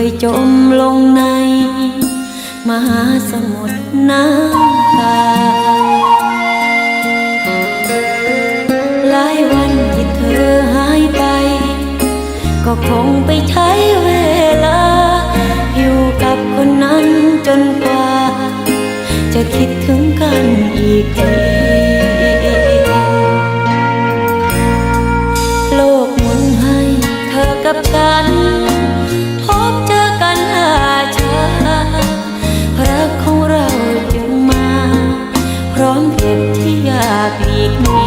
อยจมลงในมหาสมุทรน้ำตาหลายวันที่เธอหายไปก็คงไปใช้เวลาอยู่กับคนนั้นจนกว่าจะคิดถึงกันอีกทีโลกหมุนให้เธอกับฉันพบเจอกันหาช้ารักของเราจึงมาพร้อมเก็บที่อยากหลีกหนี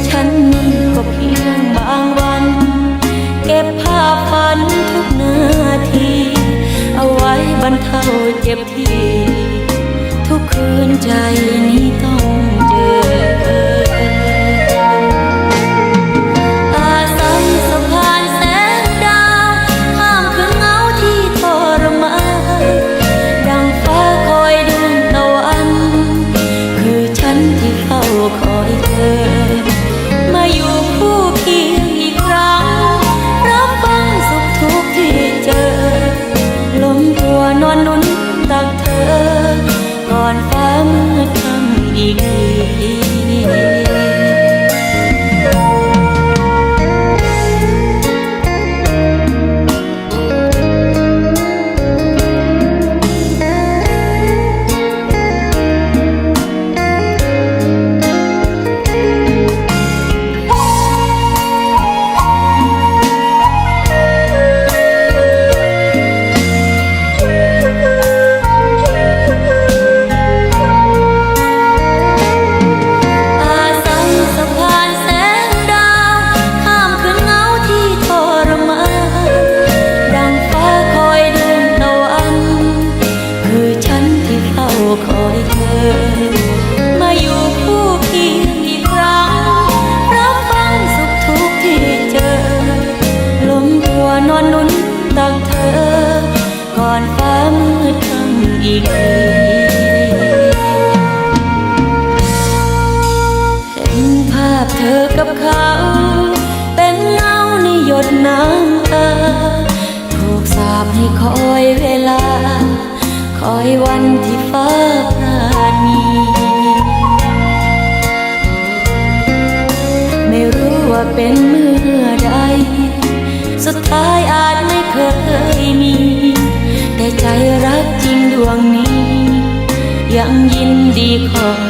ฉันนี่ก็เพียงบางวันเก็บภาพฝันทุกนาทีเอาไว้บรรเทาเจ็บที่ทุกคืนใจนี้ต้องเจออาศัยสะพานแสงดาวข้ามคืนเหงาที่ทรมานดังฟ้าคอยดวงตะวันคือฉันที่เฝ้าคอยเธอมาอยู่คู่เคียงอีกครั้งรับฟังสุขทุกข์ที่เจอล้มตัวนอนนุ่นตักเธอก่อนฟ้ามืดค่ำอีกทีคอยเธอมาอยู่คู่เคียงอีกครั้งรับฟังสุขทุกข์ที่เจอล้มตัวนอนนุ่นตักเธอก่อนฟ้ามืดค่ำอีกทีเห็นภาพเธอกับเขาเป็นเงาในหยดน้ำตาถูกสาปให้คอยเวลาคอยวันที่ฟ้าปราณีไม่รู้ว่าเป็นเมื่อใดสุดท้ายอาจไม่เคยมีแต่ใจรักจริงดวงนี้ยังยินดีคอย